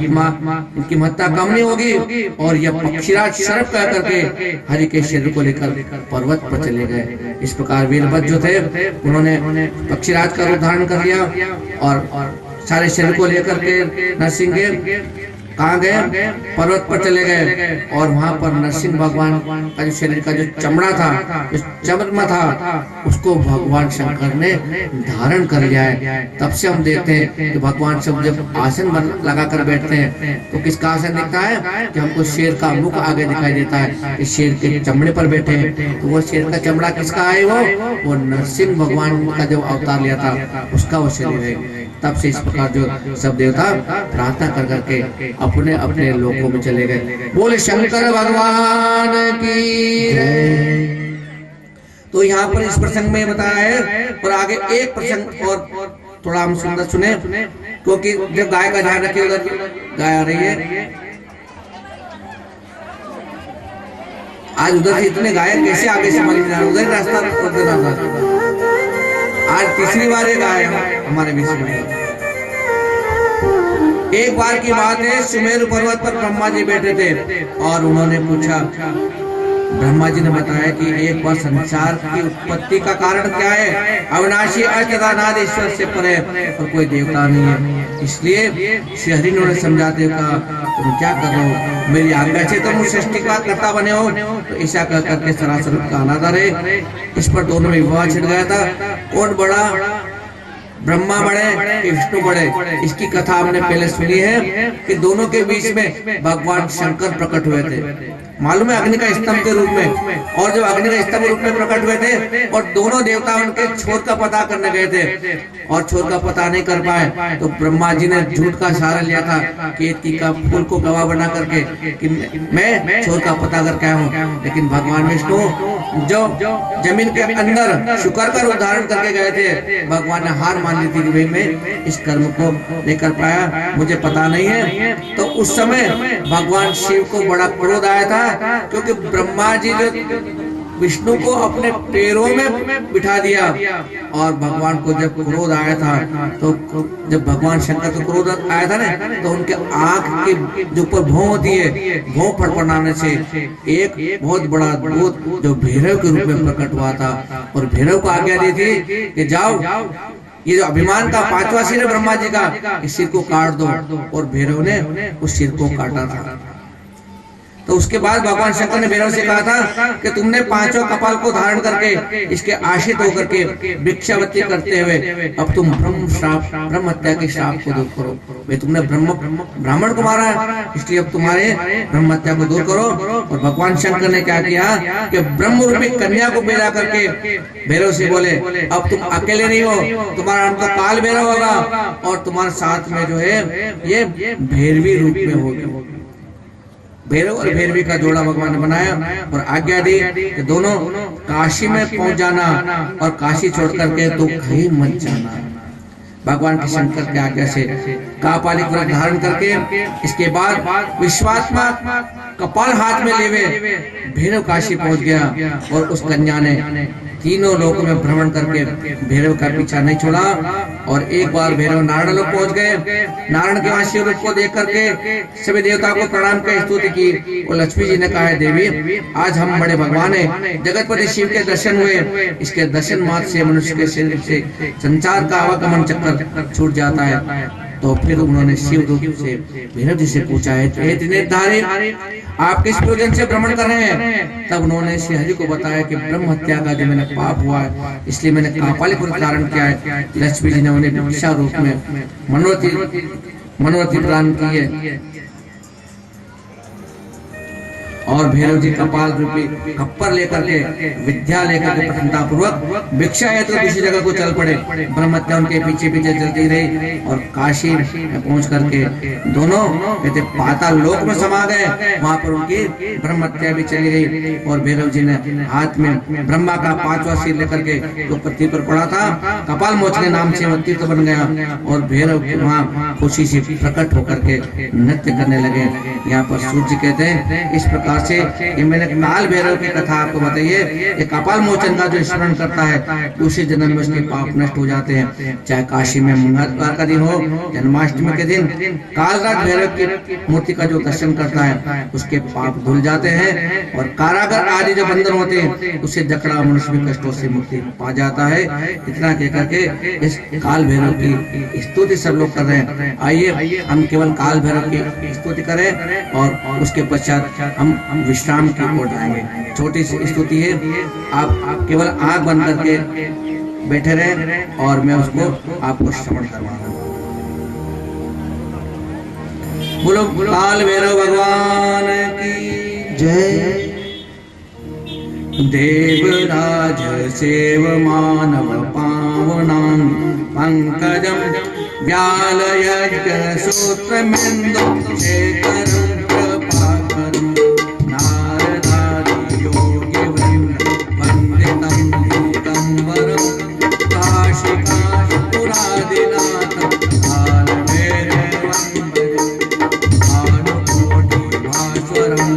इनकी महत्ता कम नहीं होगी। और यह पक्षीराज शर्प कह करके हरि के शरीर को लेकर पर्वत पर चले गए। इस प्रकार वीरभद्र जो थे उन्होंने पक्षीराज का रूप धारण कर लिया और सारे शरीर को लेकर के नरसिंह कहाँ गए, पर्वत पर चले गए। और वहां पर नरसिंह भगवान का जो शरीर का जो चमड़ा था, जो चमड़ा था, उसको भगवान शंकर ने धारण कर लिया है। तब से हम देखते हैं कि भगवान सब जब आसन लगा कर बैठते हैं तो किसका आसन दिखता है कि हमको शेर का मुख आगे दिखाई देता है कि शेर के चमड़े पर बैठे हैं। तो वो शेर का चमड़ा किसका है, वो नरसिंह भगवान का जो अवतार लिया था उसका वो शरीर है। तब से इस प्रकार जो सब देवता प्रार्थना कर करके अपने अपने लोकों में चले गए। बोले शंकर भगवान की जय। तो यहाँ पर इस प्रसंग में बताया है। और आगे एक प्रसंग और थोड़ा हम सुंदर सुने, क्योंकि जब गाय का ध्यान रखे उधर गाय आ रही है। आज उधर से इतने गाय कैसे आगे से मरी जा, उधर रास्ता था। आज तीसरी बार एक गाय हमारे बीच में। एक बार की बात है, सुमेरु पर्वत पर ब्रह्मा जी बैठे थे और उन्होंने पूछा, ब्रह्मा जी ने बताया कि एक बार संसार की उत्पत्ति का कारण क्या है, अविनाशी अनादि ईश्वर से परे और कोई देवता नहीं है। इसलिए श्री हरि ने समझाते कहा, तुम क्या कर रहे हो, मेरी आज्ञा से तुम सृष्टि का कर्ता बने हो। तो ऐसा कह करके सरासर का अनादर है। इस पर दोनों में विवाद छिड़ गया था। कौन बड़ा, ब्रह्मा बड़े कि विष्णु बड़े। इसकी कथा हमने पहले सुनी है कि दोनों के बीच में भगवान शंकर प्रकट हुए थे। मालूम है, अग्नि का स्तंभ के रूप में। और जब अग्नि का स्तंभ रूप में प्रकट हुए थे और दोनों देवता उनके छोर का पता करने गए थे और छोर का पता नहीं कर पाए, तो ब्रह्मा जी ने झूठ का सहारा लिया था केतकी का फूल को गवाह बना करके कि मैं छोर का पता करके आया हूँ। लेकिन भगवान विष्णु जो जमीन के अंदर शुक्र का रूप धारण करके गए थे, भगवान ने हार मान ली थी कि भाई मैं इस कर्म को नहीं कर पाया, मुझे पता नहीं है। तो उस समय भगवान शिव को बड़ा क्रोध आया था, क्योंकि ब्रह्मा जी जो विष्णु को अपने पैरों में बिठा दिया। और भगवान को जब क्रोध आया था, तो जब भगवान शंकर को क्रोध आया था ना, तो उनके आंख के जो ऊपर भौं होती है, भौं फड़फड़ाने से एक बहुत बड़ा भूत जो भैरव के रूप में प्रकट हुआ था और भैरव को आज्ञा दी थी कि जाओ, ये जो अभिमान का पांचवा सिर है ब्रह्मा जी का, इस सिर को काट दो। और भैरव ने उस सिर को काटा था। तो उसके बाद भगवान शंकर ने भैरव से कहा था कि तुमने पांचों कपाल को धारण करके इसके आश्रित होकर के भिक्षावृत्ति करते हुए अब तुम ब्रह्म हत्या के श्राप को दूर करो। भाई तुमने ब्राह्मण को मारा है, इसलिए अब तुम्हारे ब्रह्म हत्या को दूर करो। और भगवान शंकर ने क्या किया कि ब्रह्म रूपी कन्या को भेजा करके भैरव से बोले, अब तुम अकेले नहीं हो, तुम्हारा नाम तो काल भैरव होगा और तुम्हारे साथ में जो है ये भैरवी रूप में होगी। भैरव और भैरवी का जोड़ा भगवान ने बनाया और आज्ञा दी कि दोनों काशी में पहुंच जाना और काशी छोड़ करके तो कहीं मत जाना। भगवान के शंकर की आज्ञा से कापालिक व्रत धारण करके इसके बाद विश्वात्मा कपाल हाथ में लेवे भैरव काशी पहुंच गया। और उस कन्या ने तीनों लोकों में भ्रमण करके भैरव का पीछा नहीं छोड़ा। और एक बार भैरव नारायण लोक पहुंच गए। नारायण के वहां शिव रूप को देख करके सभी देवता को प्रणाम कर स्तुति की। और लक्ष्मी जी ने कहा, देवी आज हम बड़े भगवान है, जगतपति शिव के दर्शन हुए, इसके दर्शन मात्र से मनुष्य के शरीर से संसार का आवागमन चक्कर छूट जाता है। तो फिर उन्होंने शिव रूप से भैरव जी से पूछा है, त्रिनेत्रधारी आप किस प्रयोजन से भ्रमण कर रहे हैं? तब उन्होंने श्री हरि को बताया कि ब्रह्म हत्या का जो मैंने पाप हुआ है, इसलिए मैंने कापालिक व्रत धारण किया है। लक्ष्मी जी ने उन्हें भिक्षा रूप में मनोरथी प्रदान की है। और भैरव जी कपाल रूपी कप्पर लेकर के विद्या लेकर के प्रसन्नता पूर्वक भिक्षा है तो दूसरी जगह को चल पड़े। ब्रह्म हत्या उनके पीछे पीछे चलती रही और काशी में पहुंच करके दोनों कहते पाताल लोक में समा गए। वहां पर उनकी ब्रह्म हत्या भी चली गई। और भैरव जी ने हाथ में ब्रह्मा का पांचवा सिर लेकर के जो पृथ्वी पर पड़ा था, कपाल मोच के नाम से तीर्थ बन गया। और भैरव वहां खुशी से प्रकट होकर के नृत्य करने लगे। यहाँ पर सूर्य कहते हैं इस प्रकार प्रकार से ये मैंने काल भैरव की कथा आपको बताइए। ये कपाल मोचन का जो स्मरण करता है उसी जन्म में उसके पाप नष्ट हो जाते हैं। चाहे काशी में मंगलवार का दिन हो, जन्माष्टमी के दिन कालराज भैरव की मूर्ति का जो दर्शन करता है उसके पाप धुल जाते हैं और कारागार आदि जो बंधन होते हैं उससे जकड़ा मनुष्य भी कष्टों से मुक्ति पा जाता है। इतना कहकर के इस काल भैरव की स्तुति सब लोग कर रहे हैं। आइए हम केवल काल भैरव की स्तुति करें और उसके पश्चात हम विश्राम की ओर जाएंगे। छोटी सी स्तुति है, आप केवल आंख बंद करके बैठे रहे और मैं उसको आपको श्रवण करवाऊंगा। बोलो काल भैरव भगवान की जय। देवराज सेव मानव पावनां पंकजं व्याल यज्ञ सूत्रमेन्दु शेखरं कृपाकरं नारदादि योगी वृन्द वन्दितं दिगंबरं काशिकापुरादिनाथ कालभैरवं भजे भानुकोटि भास्वरं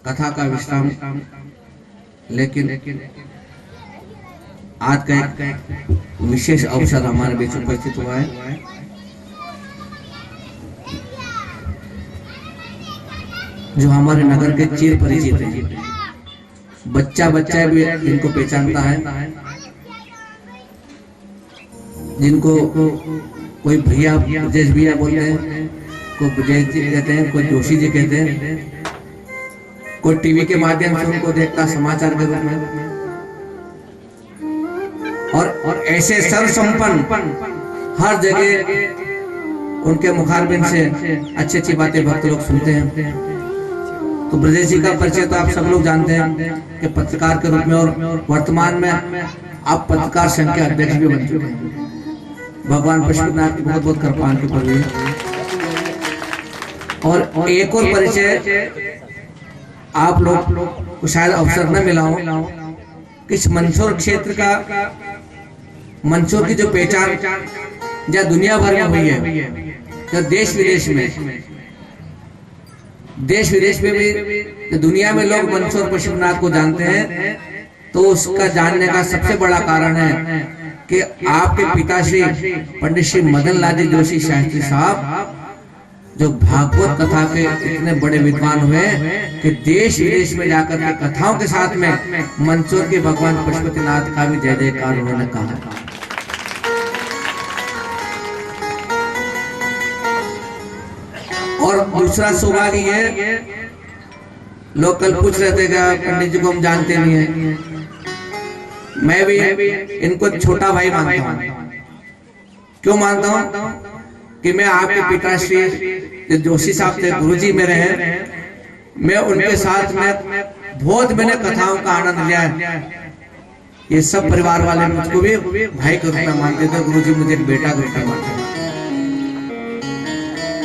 कथा का विश्राम। लेकिन आज का एक विशेष अवसर हमारे बीच उपस्थित हुआ है। जो हमारे नगर के चिर परिचित हैं, बच्चा बच्चा भी इनको पहचानता है, जिनको कोई भैया ब्रजेश भैया बोलते हैं, कोई ब्रजेश जी कहते हैं, कोई जोशी जी कहते हैं। कोई टीवी के माध्यम से उनको देखता समाचार के रूप में, और ऐसे सर्वसंपन्न हर जगह उनके मुखारबिन से अच्छी अच्छी बातें भक्त लोग सुनते हैं। तो ब्रजेश जी का परिचय तो आप सब लोग जानते हैं कि पत्रकार के रूप में, और वर्तमान में आप पत्रकार संघ के अध्यक्ष भी बन चुके हैं। भगवान पशुपतिनाथ की बहुत बहुत कृपा उनके ऊपर हुई। और एक और परिचय आप लोग को शायद अवसर न मिला हो कि इस मंदसौर क्षेत्र का, मंदसौर की जो पहचान जो दुनिया भर में हुई है, जो देश विदेश में भी दुनिया में लोग मंदसौर पशुपतिनाथ को जानते हैं, तो उसका जानने का सबसे बड़ा कारण है कि आपके पिताश्री पंडित श्री मदन लाल जोशी शास्त्री साहब जो भागवत कथा के इतने बड़े विद्वान हुए कि देश विदेश में जाकर के कथाओं के साथ में मंदसौर के भगवान पशुपतिनाथ का भी जय जयकार उन्होंने कहा। और दूसरा सौभाग्य ये, लोग कल पूछ रहे थे कि पंडित जी को हम जानते नहीं है, मैं भी इनको छोटा भाई मानता हूँ। क्यों मानता हूँ कि मैं आपके पिताश्री जोशी साहब थे, गुरुजी मेरे हैं, मैं उनके साथ में बहुत मैंने कथाओं का आनंद लिया है। ये सब परिवार वाले मुझको भी भाई के रूप में मानते थे, गुरुजी मुझे एक बेटा के रूप में मानते थे।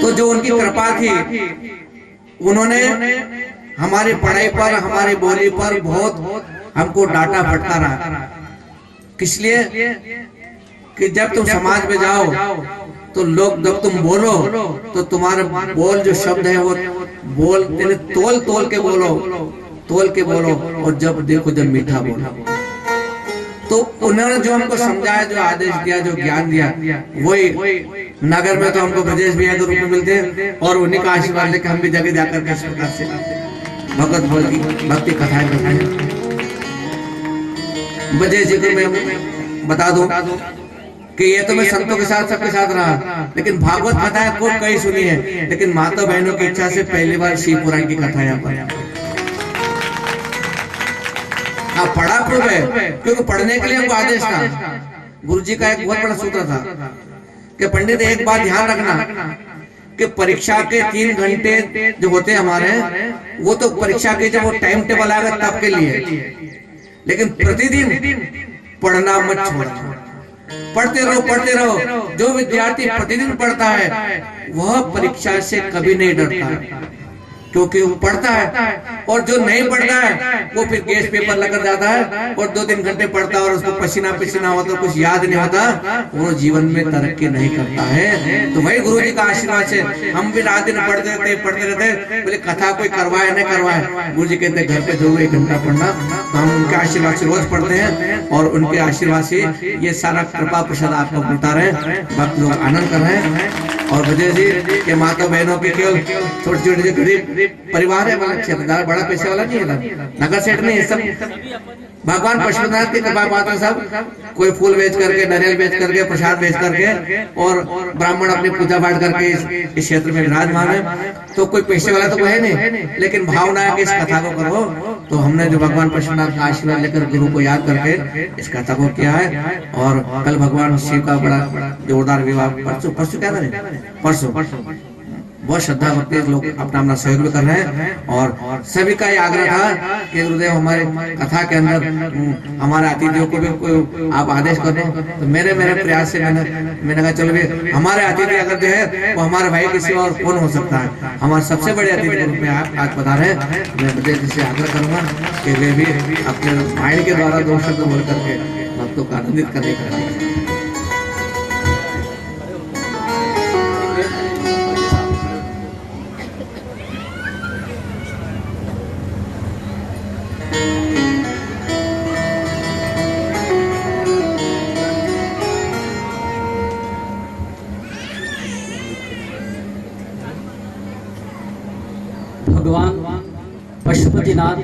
तो जो उनकी कृपा थी, उन्होंने हमारी पढ़ाई पर, हमारी बोली पर बहुत हमको डांटा फटकारा। किस लिए कि जब तुम समाज में जाओ तो लोग, जब तुम बोलो तो तुम्हारे बोल जो शब्द है वो बोल तोल तोल के बोलो, और जब देखो जब मीठा बोलो। तो उन्होंने जो हमको समझाया, जो आदेश दिया, जो ज्ञान दिया, वही नगर में तो हमको ब्रजेश भैया के रूप में मिलते हैं, और उन्हीं का आशीर्वाद लेकर हम भी जगह जाकर के इस प्रकार से भक्ति कथाएं करते हैं। ब्रजेश जी को मैं बता दूं कि ये तो मैं संतों के साथ सबके साथ रहा, लेकिन भागवत कथाएं खूब कई सुनी है, लेकिन माता बहनों की इच्छा से पहली बार शिव पुराण की कथा यहाँ पर पढ़ा खूब है, क्योंकि पढ़ने के लिए हमको आदेश था। गुरु जी का एक बहुत बड़ा सूत्र था कि पंडित एक बात ध्यान रखना कि परीक्षा के 3 घंटे जो होते हैं हमारे, वो तो परीक्षा के जब वो टाइम टेबल आएगा तब के लिए, लेकिन प्रतिदिन पढ़ना मत छोड़ना, पढ़ते रहो। जो विद्यार्थी प्रतिदिन पढ़ता है वह परीक्षा से कभी नहीं डरता है, क्योंकि वो पढ़ता है। और जो नहीं पढ़ता है वो फिर गेस्ट पेपर लग जाता है, और 2-3 घंटे पढ़ता है और उसको पसीना होता, कुछ याद नहीं होता, वो जीवन में तरक्की नहीं करता है। तो वही गुरु जी का आशीर्वाद से हम भी रात दिन पढ़ते रहते। बोले कथा कोई करवाए नहीं करवाए, गुरु जी कहते घर पे जरूर 1 घंटा पढ़ना। तो हम उनके आशीर्वाद से रोज पढ़ते हैं, और उनके आशीर्वाद से ये सारा कृपा प्रसाद आपको मिलता रहे, भक्त लोग आनंद कर रहे हैं। और ब्रजेश जी के माता बहनों के केवल छोटे जो गरीब परिवार है, वाला बड़ा पैसे वाला नहीं है, नगर सेठ नहीं है, सब भगवान पशुपतिनाथ की कृपा पात्र सब। कोई फूल बेच करके, नारियल बेच करके, प्रसाद बेच करके, और ब्राह्मण अपनी पूजा पाठ करके इस क्षेत्र में विराजमान है। तो कोई पैसे वाला तो है नहीं, लेकिन भावना है कि इस कथा को करो। तो हमने जो भगवान पशुपतिनाथ का आशीर्वाद लेकर गुरु को याद करके इस कथा को किया है। और कल भगवान शिव का बड़ा जोरदार विवाह, परसों क्या करें, परसों बहुत श्रद्धा भक्ति लोग अपना अपना सहयोग भी कर रहे हैं। और सभी का ये आग्रह था कि गुरुदेव हमारे कथा के अंदर हमारे अतिथियों को भी आप आदेश कर दो। तो मेरे प्रयास से मैंने कहा चलो भी हमारे अतिथि अगर जो है वो हमारे भाई किसी और कौन हो सकता है, हमारे सबसे बड़े अतिथि के रूप में आप आज बता रहे हैं। मैं ब्रजेश से आग्रह करूंगा कि वे भी अपने भाई के द्वारा 2 शब्द बोल करके भक्तों को आनंदित करने का। भगवान पशुपतिनाथ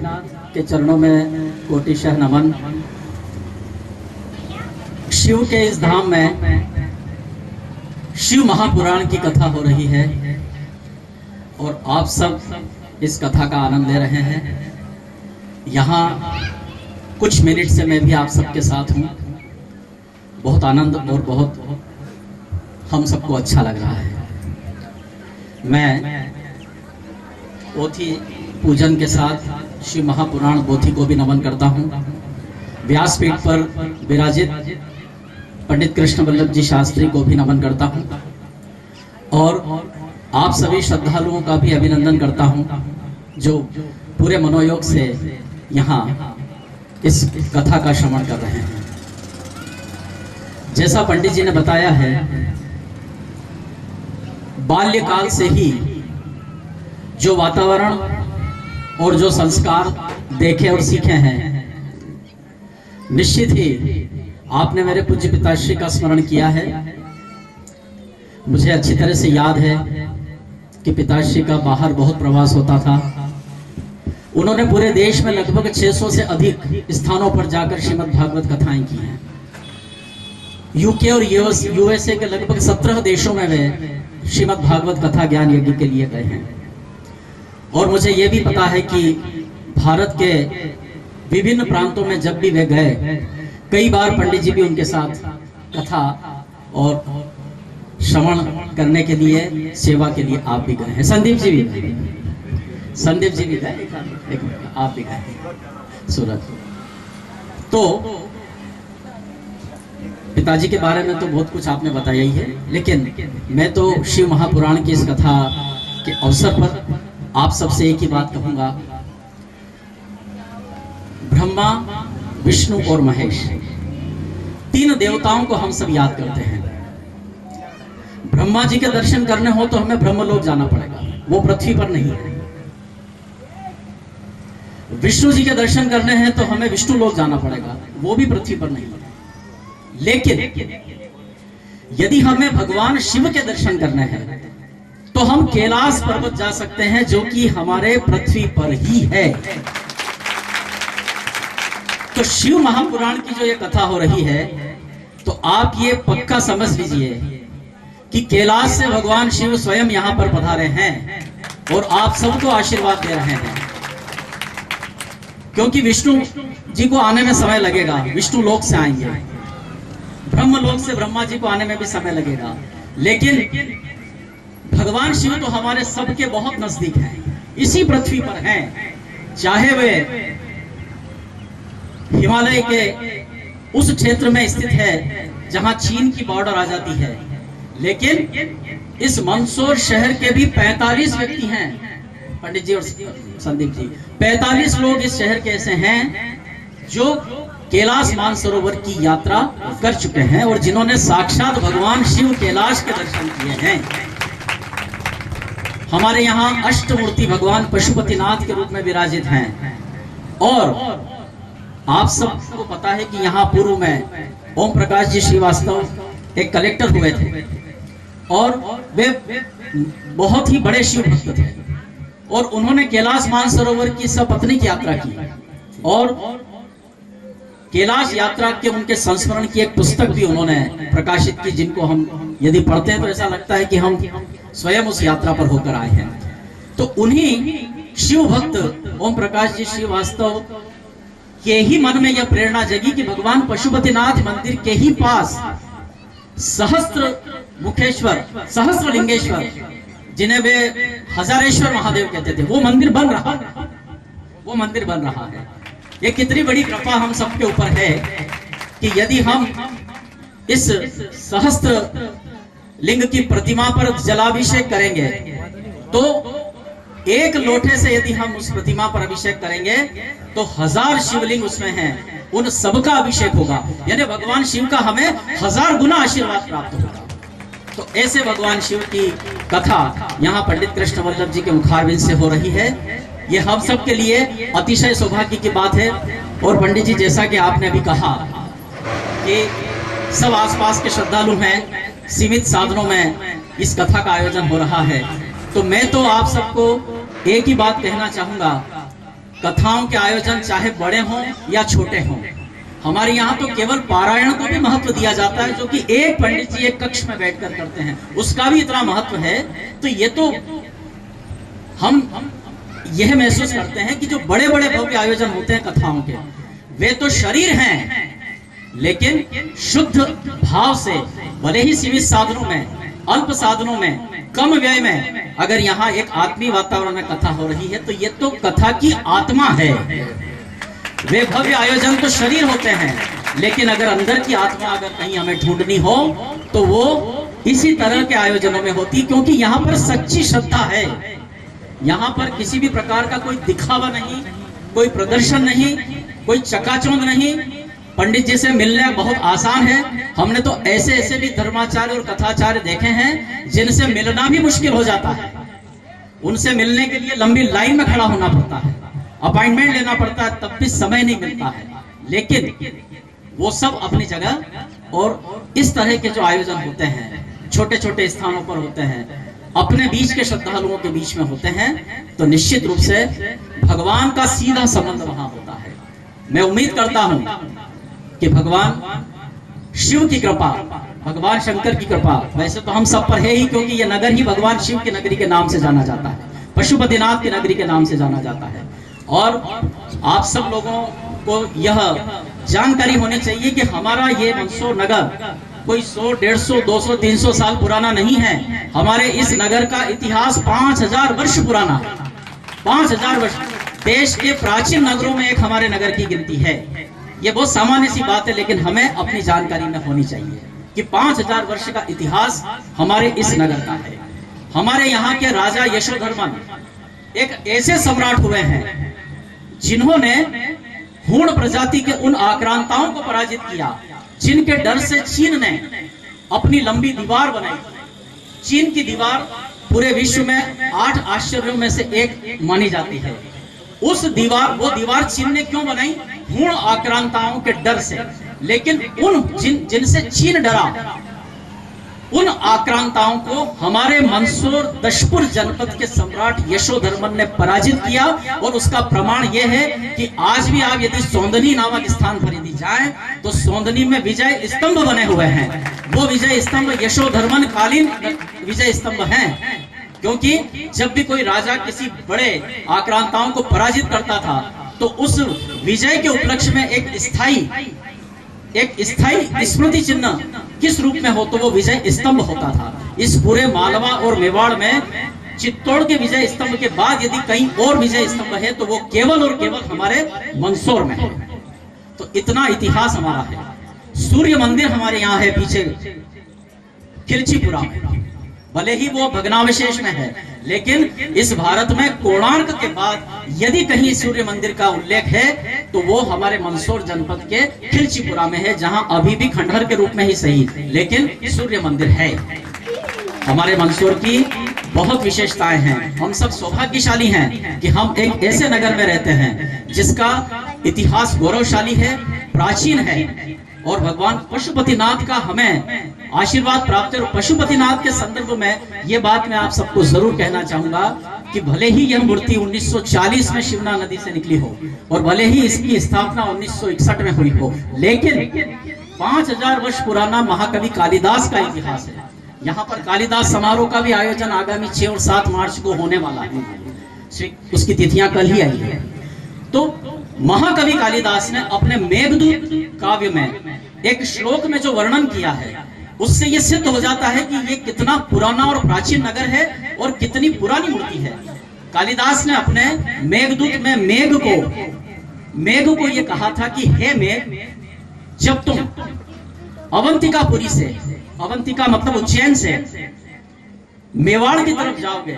के चरणों में कोटिशः नमन। शिव के इस धाम में शिव महापुराण की कथा हो रही है, और आप सब इस कथा का आनंद ले रहे हैं। यहाँ कुछ मिनट से मैं भी आप सबके साथ हूँ। बहुत आनंद और बहुत हम सबको अच्छा लग रहा है। मैं पोथी पूजन के साथ श्री महापुराण पोथी को भी नमन करता हूँ। व्यासपीठ पर विराजित पंडित कृष्ण वल्लभ जी शास्त्री को भी नमन करता हूँ और आप सभी श्रद्धालुओं का भी अभिनंदन करता हूँ जो पूरे मनोयोग से यहाँ इस कथा का श्रवण कर रहे हैं। जैसा पंडित जी ने बताया है, बाल्यकाल से ही जो वातावरण और जो संस्कार देखे और सीखे हैं, निश्चित ही आपने मेरे पूज्य पिताश्री का स्मरण किया है। मुझे अच्छी तरह से याद है कि पिताश्री का बाहर बहुत प्रवास होता था। उन्होंने पूरे देश में लगभग 600 से अधिक स्थानों पर जाकर श्रीमद् भागवत कथाएं की हैं। यूके और यूएसए के लगभग 17 देशों में वे श्रीमद् भागवत कथा ज्ञान यज्ञ के लिए गए हैं। और मुझे यह भी पता है कि भारत के विभिन्न प्रांतों में जब भी वे गए, कई बार पंडित जी भी उनके साथ कथा और श्रवण करने के लिए, सेवा के लिए आप भी गए हैं। संदीप जी भी गए, संदीप जी भी गए, आप भी गए सूरत। तो पिताजी के बारे में तो बहुत कुछ आपने बताया ही है, लेकिन मैं तो शिव महापुराण की इस कथा के अवसर पर आप सबसे एक ही बात कहूंगा। ब्रह्मा, विष्णु और महेश, तीन देवताओं को हम सब याद करते हैं। ब्रह्मा जी के दर्शन करने हो तो हमें ब्रह्मलोक जाना पड़ेगा, वो पृथ्वी पर नहीं है। विष्णु जी के दर्शन करने हैं तो हमें विष्णु लोक जाना पड़ेगा, वो भी पृथ्वी पर नहीं है। लेकिन यदि हमें भगवान शिव के दर्शन करने हैं तो हम कैलाश पर्वत जा सकते हैं, जो कि हमारे पृथ्वी पर ही है। तो शिव महापुराण की जो ये कथा हो रही है, तो आप ये पक्का समझ लीजिए कि कैलाश से भगवान शिव स्वयं यहां पर पधारे हैं और आप सबको आशीर्वाद दे रहे हैं। क्योंकि विष्णु जी को आने में समय लगेगा, विष्णु लोक से आएंगे, ब्रह्म लोक से ब्रह्मा जी को आने में भी समय लगेगा, लेकिन भगवान शिव तो हमारे सबके बहुत नजदीक हैं, इसी पृथ्वी पर हैं। चाहे वे हिमालय के उस क्षेत्र में स्थित है जहां चीन की बॉर्डर आ जाती है, लेकिन इस मंदसौर शहर के भी 45 व्यक्ति हैं, पंडित जी और संदीप जी, 45 लोग इस शहर के ऐसे हैं जो कैलाश मानसरोवर की यात्रा कर चुके हैं और जिन्होंने साक्षात भगवान शिव कैलाश के दर्शन किए हैं। हमारे यहाँ अष्टमूर्ति भगवान पशुपतिनाथ के रूप में विराजित हैं और आप सबको पता है कि यहाँ पूर्व में ओम प्रकाश जी श्रीवास्तव एक कलेक्टर हुए थे और वे बहुत ही बड़े शिव भक्त थे और उन्होंने कैलाश मानसरोवर की सपत्नीक यात्रा की और कैलाश यात्रा के उनके संस्मरण की एक पुस्तक भी उन्होंने प्रकाशित की, जिनको हम यदि पढ़ते हैं तो ऐसा लगता है कि हम स्वयं उस यात्रा पर होकर आए हैं। तो उन्हीं शिव भक्त ओम प्रकाश जी श्रीवास्तव के ही मन में यह प्रेरणा जगी कि भगवान पशुपतिनाथ मंदिर के ही पास सहस्त्र मुखेश्वर, सहस्त्रलिंगेश्वर, जिन्हें वे हजारेश्वर महादेव कहते थे, वो मंदिर बन रहा है, वो मंदिर बन रहा है। ये कितनी बड़ी कृपा हम सबके ऊपर है कि यदि हम इस सहस्त्र लिंग की प्रतिमा पर जलाभिषेक करेंगे तो एक लोटे से यदि हम उस प्रतिमा पर अभिषेक करेंगे तो 1000 शिवलिंग उसमें हैं, उन सबका अभिषेक होगा, यानी भगवान शिव का हमें 1000 गुना आशीर्वाद प्राप्त होगा। तो ऐसे भगवान शिव की कथा यहाँ पंडित कृष्ण वल्लभ जी के मुखारबिंद से हो रही है। ये हम सब के लिए अतिशय सौभाग्य की बात है। और पंडित जी, जैसा कि आपने अभी कहा कि सब आसपास के श्रद्धालु हैं, सीमित साधनों में इस कथा का आयोजन हो रहा है, तो मैं तो आप सबको एक ही बात कहना चाहूंगा, कथाओं के आयोजन चाहे बड़े हों या छोटे हों, हमारे यहाँ तो केवल पारायण को भी महत्व दिया जाता है, जो कि एक पंडित जी एक कक्ष में बैठकर करते हैं, उसका भी इतना महत्व है। तो ये तो हम यह महसूस करते हैं कि जो बड़े बड़े भव्य आयोजन होते हैं कथाओं के, वे तो शरीर हैं, लेकिन शुद्ध भाव से, भले ही सीमित साधनों में, अल्प साधनों में, कम व्यय में, अगर यहाँ एक आत्मीय वातावरण में कथा हो रही है तो ये तो कथा की आत्मा है। वे भव्य आयोजन तो शरीर होते हैं, लेकिन अगर अंदर की आत्मा अगर कहीं हमें ढूंढनी हो तो वो इसी तरह के आयोजनों में होती, क्योंकि यहाँ पर सच्ची श्रद्धा है। यहाँ पर किसी भी प्रकार का कोई दिखावा नहीं, कोई प्रदर्शन नहीं, कोई चकाचौंध नहीं। पंडित जी से मिलना बहुत आसान है। हमने तो ऐसे ऐसे भी धर्माचार्य और कथाचार्य देखे हैं जिनसे मिलना भी मुश्किल हो जाता है। उनसे मिलने के लिए लंबी लाइन में खड़ा होना पड़ता है, अपॉइंटमेंट लेना पड़ता है, तब भी समय नहीं मिलता है। लेकिन वो सब अपनी जगह, और इस तरह के जो आयोजन होते हैं छोटे छोटे स्थानों पर होते हैं, अपने बीच के श्रद्धालुओं के बीच में होते हैं, तो निश्चित रूप से भगवान का सीधा संबंध वहां होता है। मैं उम्मीद करता हूं कि भगवान शिव की कृपा, भगवान शंकर की कृपा वैसे तो हम सब पर है ही, क्योंकि यह नगर ही भगवान शिव की नगरी के नाम से जाना जाता है, पशुपतिनाथ की नगरी के नाम से जाना जाता है। और आप सब लोगों को यह जानकारी होनी चाहिए कि हमारा ये मंदसौर नगर कोई 100, 150, 200, 300 साल पुराना नहीं है। हमारे इस नगर का इतिहास 5000 वर्ष पुराना है। 5000 वर्ष। देश के प्राचीन नगरों में एक हमारे नगर की गिनती है। ये बहुत सामान्य सी बात है, लेकिन हमें अपनी जानकारी में होनी चाहिए कि 5000 वर्ष का इतिहास हमारे इस नगर का है। हमारे यहाँ के राजा यशोधर्मन एक ऐसे सम्राट हुए हैं जिन्होंने हूण प्रजाति के उन आक्रांताओं को पराजित किया, जिनके डर से चीन ने अपनी लंबी दीवार बनाई। चीन की दीवार पूरे विश्व में 8 आश्चर्यों में से एक मानी जाती है। वो दीवार चीन ने क्यों बनाई? हूण आक्रांताओं के डर से। लेकिन जिनसे चीन डरा, उन आक्रांताओं को हमारे मंदसौर दशपुर जनपद के सम्राट यशोधर्मन ने पराजित किया। और उसका प्रमाण यह है कि आज भी आप यदि सौंदनी नामक स्थान पर यदि जाएं तो सौंदनी में विजय स्तंभ बने हुए हैं। वो विजय स्तंभ यशोधर्मन कालीन विजय स्तंभ हैं, क्योंकि जब भी कोई राजा किसी बड़े आक्रांताओं को पराजित करता था तो उस विजय के उपलक्ष्य में एक स्थायी स्मृति चिन्ह किस रूप में हो तो वो विजय स्तंभ होता था। इस पूरे मालवा और मेवाड़ में चित्तौड़ के विजय स्तंभ के बाद यदि कहीं और विजय स्तंभ है तो वो केवल और केवल हमारे मंदसौर में है। तो इतना इतिहास हमारा है। सूर्य मंदिर हमारे यहाँ है पीछे खिलचीपुरा में, भले ही वो भग्नावशेष में है, लेकिन इस भारत में कोणार्क के बाद यदि कहीं सूर्य मंदिर का उल्लेख है तो वो हमारे मंदसौर जनपद के खिलचीपुरा में है, जहां अभी भी खंडहर के रूप में ही सही लेकिन सूर्य मंदिर है। हमारे मंदसौर की बहुत विशेषताएं हैं। हम सब सौभाग्यशाली हैं कि हम एक ऐसे नगर में रहते हैं जिसका इतिहास गौरवशाली है, प्राचीन है, और भगवान पशुपतिनाथ का हमें आशीर्वाद प्राप्त है। और पशुपतिनाथ के संदर्भ में ये बात मैं आप सबको जरूर कहना चाहूंगा कि भले ही यह मूर्ति 1940 में शिवना नदी से निकली हो और भले ही इसकी स्थापना 1961 में हुई हो, लेकिन 5000 वर्ष पुराना महाकवि कालिदास का इतिहास है। यहाँ पर कालिदास समारोह का भी आयोजन आगामी 6 और 7 मार्च को होने वाला है। उसकी तिथियां कल ही आई है। तो महाकवि कालिदास ने अपने मेघदूत काव्य में एक श्लोक में जो वर्णन किया है, उससे यह सिद्ध हो जाता है कि ये कितना पुराना और प्राचीन नगर है और कितनी पुरानी मूर्ति है। कालिदास ने अपने मेघदूत में मेघ को यह कहा था कि हे मेघ, जब तुम अवंतिकापुरी से, अवंतिका मतलब उज्जैन से मेवाड़ की तरफ जाओगे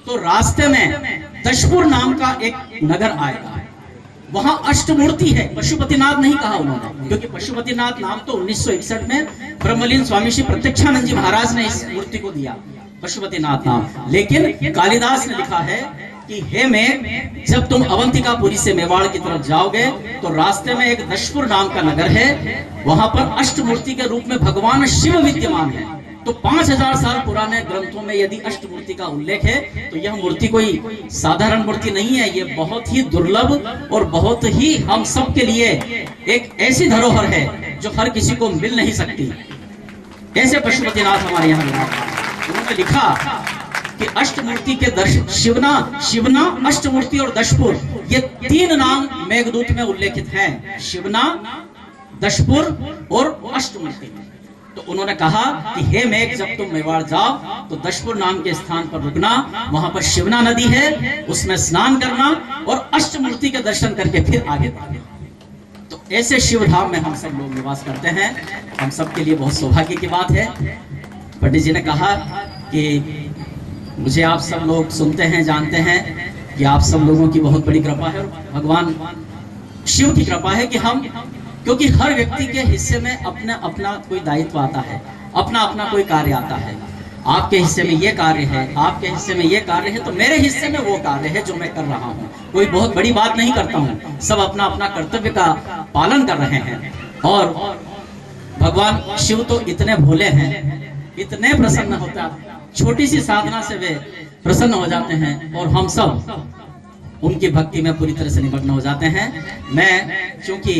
तो रास्ते में दशपुर नाम का एक नगर आएगा। वहां अष्टमूर्ति है। पशुपतिनाथ नहीं कहा उन्होंने, क्योंकि पशुपतिनाथ नाम तो 1961 में ब्रह्मलीन स्वामी श्री प्रत्यक्षानंद जी महाराज ने इस मूर्ति को दिया, पशुपतिनाथ नाम। लेकिन कालिदास ने लिखा है कि हे मेघ, जब तुम अवंतिकापुरी से मेवाड़ की तरफ जाओगे तो रास्ते में एक दशपुर नाम का नगर है। वहां पर अष्टमूर्ति के रूप में भगवान शिव विद्यमान है। तो 5000 साल पुराने ग्रंथों में यदि अष्टमूर्ति का उल्लेख है तो यह मूर्ति कोई साधारण मूर्ति नहीं है। यह बहुत ही दुर्लभ और बहुत ही हम सब के लिए एक ऐसी धरोहर है जो हर किसी को मिल नहीं सकती। ऐसे पशुपतिनाथ हमारे यहाँ उन्होंने लिखा कि अष्टमूर्ति के शिवना, अष्टमूर्ति और दशपुर, ये तीन नाम मेघदूत में उल्लेखित हैं, शिवना, दशपुर और अष्टमूर्ति। तो उन्होंने कहा कि हे मेघ, जब तुम मेवाड़ जाओ तो दशपुर नाम के स्थान पर रुकना, वहां पर शिवना नदी है, उसमें स्नान करना और अष्टमूर्ति के दर्शन करके फिर आगे बढ़ना। तो ऐसे शिव धाम में हम सब लोग निवास करते हैं। हम सब के लिए बहुत सौभाग्य की बात है। पंडित जी ने कहा कि मुझे आप सब लोग सुनते हैं, जानते हैं कि आप सब लोगों की बहुत बड़ी कृपा है और भगवान शिव की कृपा है कि हम, क्योंकि हर व्यक्ति के हिस्से में अपना अपना कोई दायित्व आता है, अपना अपना कोई कार्य आता है। आपके हिस्से में ये कार्य है, आपके हिस्से में ये कार्य है, तो मेरे हिस्से में वो कार्य है जो मैं कर रहा हूँ। कोई बहुत बड़ी बात नहीं करता हूँ, सब अपना अपना कर्तव्य का पालन कर रहे हैं। और भगवान शिव तो इतने भोले हैं, इतने प्रसन्न होता, छोटी सी साधना से वे प्रसन्न हो जाते हैं और हम सब उनकी भक्ति में पूरी तरह से निमग्न हो जाते हैं। मैं, क्योंकि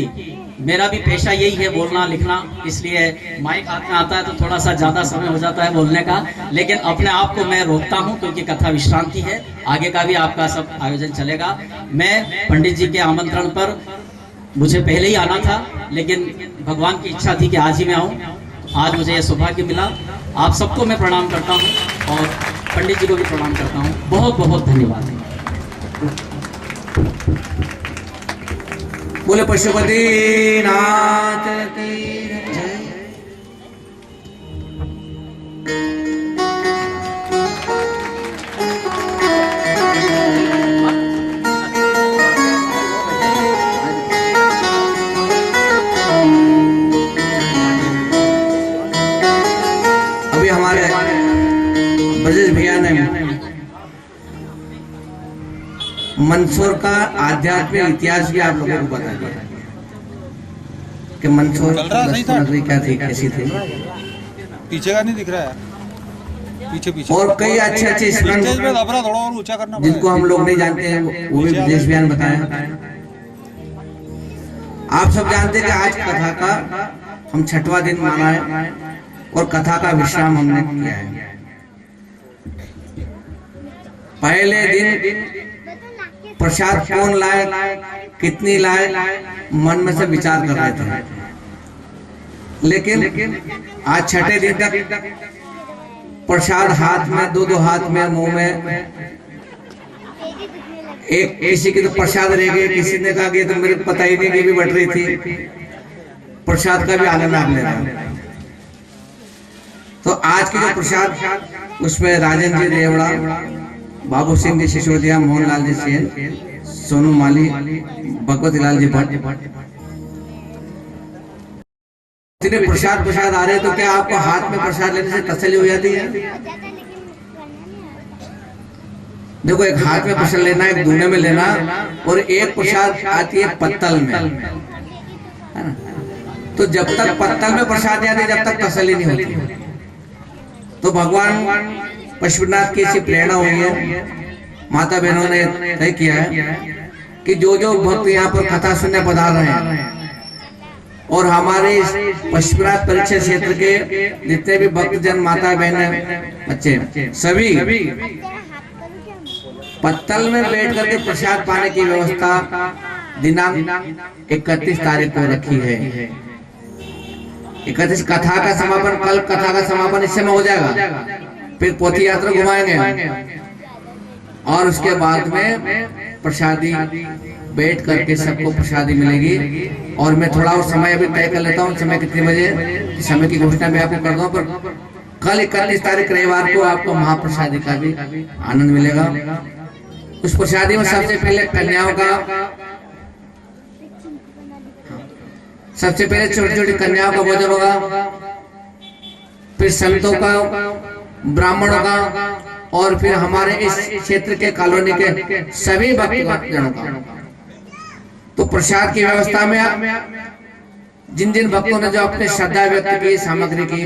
मेरा भी पेशा यही है, बोलना लिखना, इसलिए माइक हाथ में आता है तो थोड़ा सा ज्यादा समय हो जाता है बोलने का, लेकिन अपने आप को मैं रोकता हूं क्योंकि कथा विश्रांति है, आगे का भी आपका सब आयोजन चलेगा। मैं पंडित जी के आमंत्रण पर मुझे पहले ही आना था, लेकिन भगवान की इच्छा थी कि आज ही मैं आऊं, आज मुझे यह सौभाग्य मिला। आप सबको मैं प्रणाम करता हूं और पंडित जी को भी प्रणाम करता हूं। बहुत बहुत धन्यवाद। बोले पशुपति नाथ की जय। अभी हमारे ब्रजेश भैया ने मंदसौर का आध्यात्मिक इतिहास भी आप लोगों को बता दिया कि मंदसौर नगरी क्या थी, कैसी थी। पीछे का नहीं दिख रहा है, पीछे और कई अच्छे अच्छे स्मरण थोड़ा और ऊंचा करना जिनको हम लोग नहीं जानते हैं वो भी ब्रजेश भैया ने बताया। आप सब जानते हैं कि आज कथा का हम 6वां दिन माना है और कथा का विश्राम हमने किया है। पहले दिन प्रसाद कौन लाए, कितनी लाए, मन में से विचार कर रहे थे, लेकिन आज 6ठे दिन तक प्रसाद हाथ में, दो हाथ में, मुंह में। एक किसी की तो प्रसाद रह गए, किसी ने कहा कि तो मेरे को पता ही नहीं कि भी बढ़ रही थी, प्रसाद का भी आनंद आप ले रहे हैं। तो आज की जो प्रसाद, उसमें राजन जी देवड़ा, बाबू सिंह जी सिसोदिया, मोहनलाल जी सेन, सोनू माली, भगवती लाल जी भट्ट, इतने प्रसाद आ रहे, तो क्या आपको हाथ में प्रसाद लेने से तसल्ली हो जाती है? देखो, एक हाथ में प्रसाद लेना, एक दूने में लेना, और एक प्रसाद आती है पत्तल में, है ना। तो जब तक पत्तल में प्रसाद आती है, जब तक तसल्ली नहीं होती। तो भगवान पशुपतिनाथ की ऐसी प्रेरणा हुई है, माता बहनों ने तय किया है कि जो जो भक्त यहाँ पर कथा सुनने पधार रहे हैं और हमारे पशुपतिनाथ परिक्षेत्र क्षेत्र के जितने भी भक्तजन, माता बहन, बच्चे, सभी पत्तल में बैठ करके प्रसाद पाने की व्यवस्था दिनांक 31 तारीख को रखी है। 31 कथा का समापन, कल कथा का समापन इस समय हो जाएगा, फिर पोथी यात्रा घुमाएंगे और उसके बाद में प्रसादी बैठ करके सबको प्रसादी मिलेगी। और मैं थोड़ा और समय अभी तय कर लेता हूँ, समय कितने बजे, समय की घोषणा मैं आपको कर दूं, पर कल 31 तारीख रविवार को आपको महाप्रसादी का भी आनंद मिलेगा। उस प्रसादी में सबसे पहले कन्याओं का, सबसे पहले छोटी छोटी कन्याओं का भोजन होगा, फिर संतों का, ब्राह्मणों का, और फिर हमारे इस क्षेत्र के कॉलोनी के सभी भक्तजनों का। तो प्रसाद की व्यवस्था में जिन जिन भक्तों ने जो अपने श्रद्धा व्यक्त की, सामग्री की,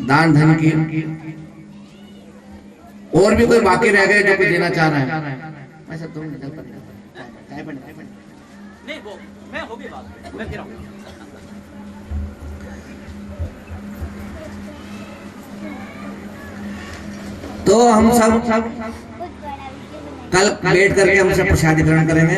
दान धन की, और भी कोई बाकी रह गए जो कुछ देना चाह रहे हैं, नहीं वो मैं होगी बात, मैं फिर आऊंगा। तो हम सब कल बैठ करके हम सब प्रसाद ग्रहण करेंगे।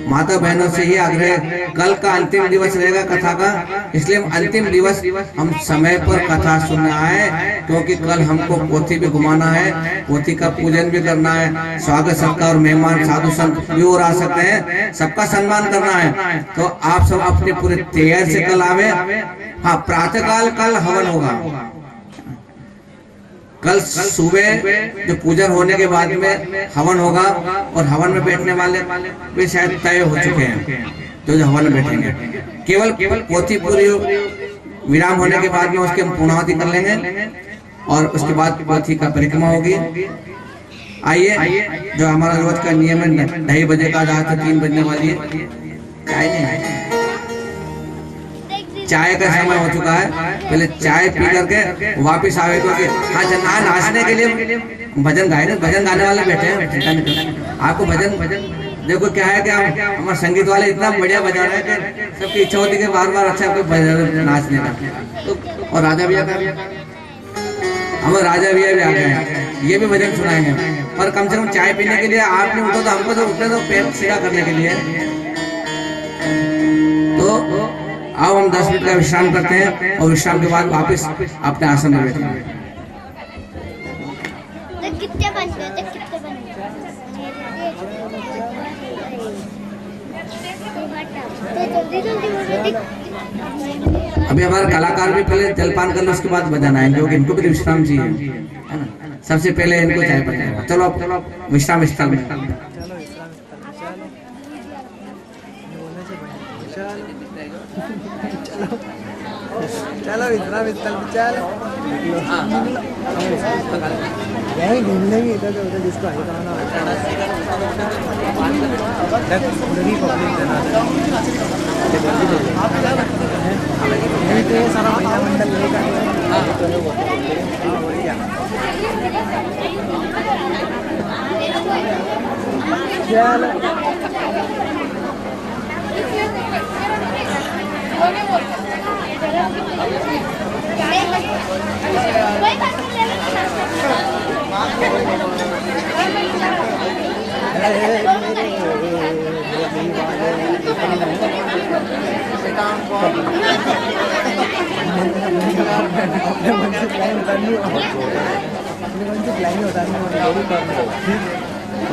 माता बहनों से ही आग्रह, कल का अंतिम दिवस रहेगा कथा का, इसलिए हम अंतिम दिवस हम समय पर कथा सुनना है, क्योंकि कल हमको पोथी भी घुमाना है, पोथी का पूजन भी करना है, स्वागत सत्कार, मेहमान साधु संत भी और आ सकते हैं, सबका सम्मान करना है। तो आप सब अपने पूरे तैयार से कल आवे। हाँ, प्रातःकाल कल हवन होगा। कल सुबह जो पूजन होने के बाद में हवन होगा, और हवन में बैठने वाले भी शायद तय हो चुके हैं जो हवन में बैठेंगे। केवल पोथी पूरी विराम होने के बाद में उसकी हम पूर्णाहुति कर लेंगे, और उसके बाद पोथी का परिक्रमा होगी। आइए, जो हमारा रोज का नियम है 2:30 बजे का, आज 3 बजने वाली है। चाय का समय हो चुका है, पहले चाय पी करके वापिस आवे, क्योंकि हाँ नाचने के लिए भजन गाए, भजन गाने वाले बैठे हैं। आपको भजन देखो क्या है कि हमारे संगीत वाले इतना बढ़िया बजा रहे हैं कि सबकी इच्छा होती है कि बार अच्छा कोई नाचने का। तो और राजा भैया हमारे राजा भैया भी आ गए हैं, ये भी भजन सुनाएंगे। पर कम से कम चाय पीने के लिए आपने उठो, तो हमको तो उठने तो पेट सीधा करने के लिए। तो अब हम 10 मिनट का विश्राम करते हैं, और विश्राम के बाद वापस अपने आसन में बैठेंगे। अभी हमारे कलाकार भी पहले जलपान कर लो, उसके बाद बजान आएंगे, क्योंकि इनको भी विश्राम चाहिए, है ना। सबसे पहले इनको चाय पड़ेगा। चलो विश्राम स्थल में। चलो इतना विस्तार चलो यहीं घूम लेंगे इधर से उधर, जिसको आगे कराना यही तो ये सारा महिला मंडल लेगा।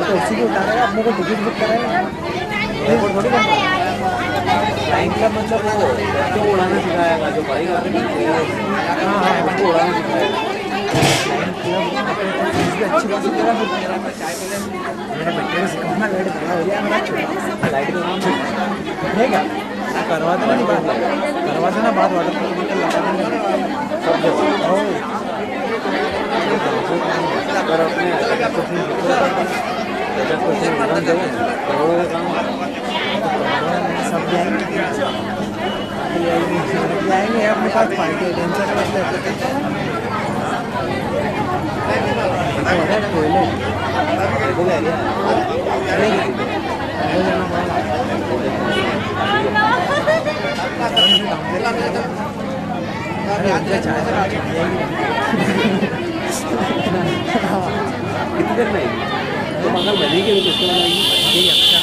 उसी को उतारेगा, अपने को टिकट बुक कराएगा। फ्लाइंग क्लब मतलब वो जो उड़ाना सिखाएगा, जो पढ़ेगा हाँ उसको उड़ाना सिखाएगा। अच्छी बात है, मेरे बच्चे को सिखाना लाइट बड़ा हो गया, मेरा छोटा लाइट रहेगा करवा देना, नहीं बात करवा देना, बात वाटर सब जाएंगे अपने पास पार्टी कितनी देर में तो मगर बनी के किसको बनाएगी अच्छा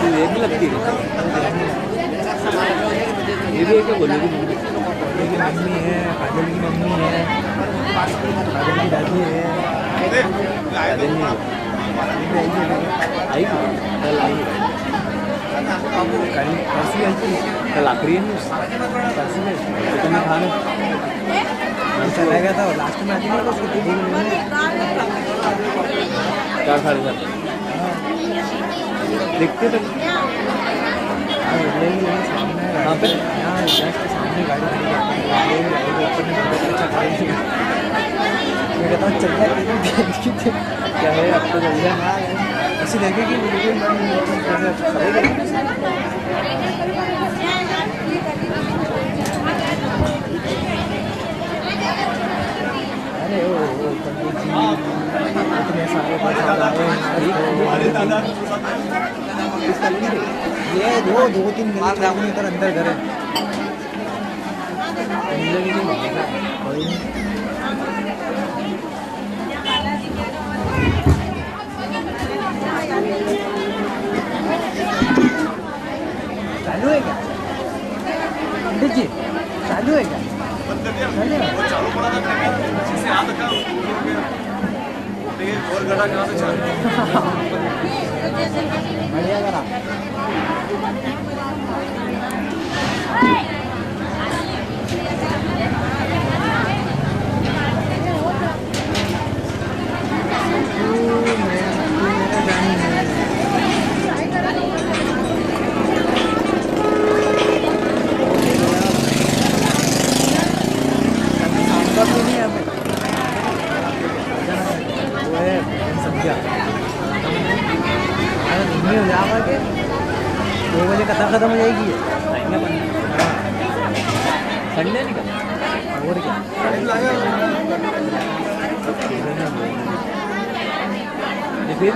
ये भी लगती है। ये भी क्या बोलेगी, मम्मी है, काजल की मम्मी है, काजल की दादी है, काजल नहीं आई कल आई कल परसों आई थी, कल आखिरी है परसों में तो खाने चला गया था, लास्ट में आती है क्या खा रहे देखते तो यहाँ पे यहाँ सामने गाड़ी खड़ी मैं कहता हूँ चल क्या है अब तो जल्दी ऐसी देखेगी अरे ओ पंडित जी इतने सारे प्रसाद आए ये दो तीन किलोमीटर अंदर घर है। बढ़िया करा। कथा खत्म हो जाएगी संडे निकल और क्या फिर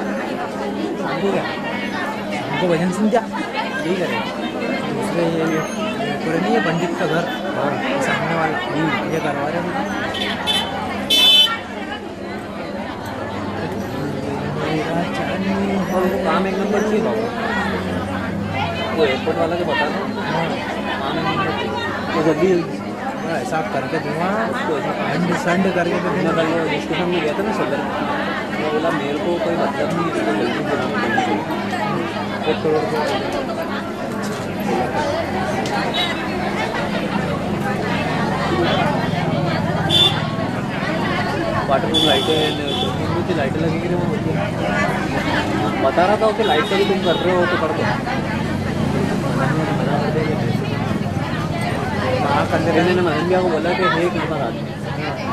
हमको क्या हमको भजन सुन जा यही करें दूसरे ये पूरे नहीं है पंडित का घर सामने वाला ये करवा रहे और वो काम एक नंबर थी वो एयरपोर्ट वाला के बता दो तो जल्दी हिसाब करके दूँगा उसको ऐसा संड करके तो दूँगा। कल डिस्कशन में गया था ना सदर वो बोला मेरे को कोई मतलब नहीं इसको जल्दी जल्दी 1 करोड़ वाटरप्रूफ लाइटें लगेगी वो बता रहा था उसे लाइट का भी तुम कर रहे हो तो कर दो हाँ करने रहने ने मदन भैया को बोला कि है कितना आदमी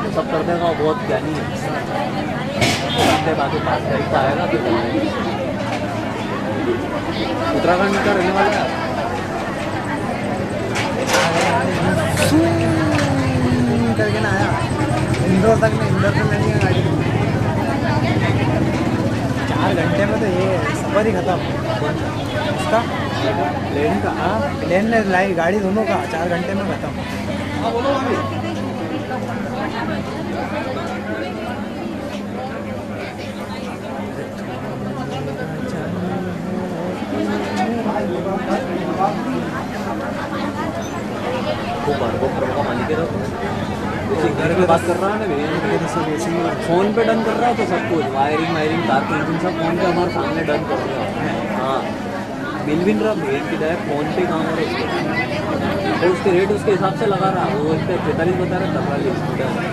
तो सब कर देगा वो बहुत ज्ञानी है बाकी 5 तारीख को आएगा फिर उत्तराखंड का रहने वाला है करके ना आया इंदौर तक में इंदौर से लेनी है गाड़ी 4 घंटे में तो ये सफर ही खत्म उसका प्लेन का प्लेन ने लाई गाड़ी दोनों का 4 घंटे में खत्म। हाँ बोलो अभी मालिक है उसी घर पे बात कर रहा है ना भैया फोन पे डन कर रहा है तो सब कुछ वायरिंग तार केबल सब फोन पे हमारे सामने डन कर रहा है। हाँ बिल भी रहा भेज की जाए फोन पे काम हो रहा है तो उसके रेट उसके हिसाब से लगा रहा वो इस पर 45 बता रहा 45 ऐसा काम है।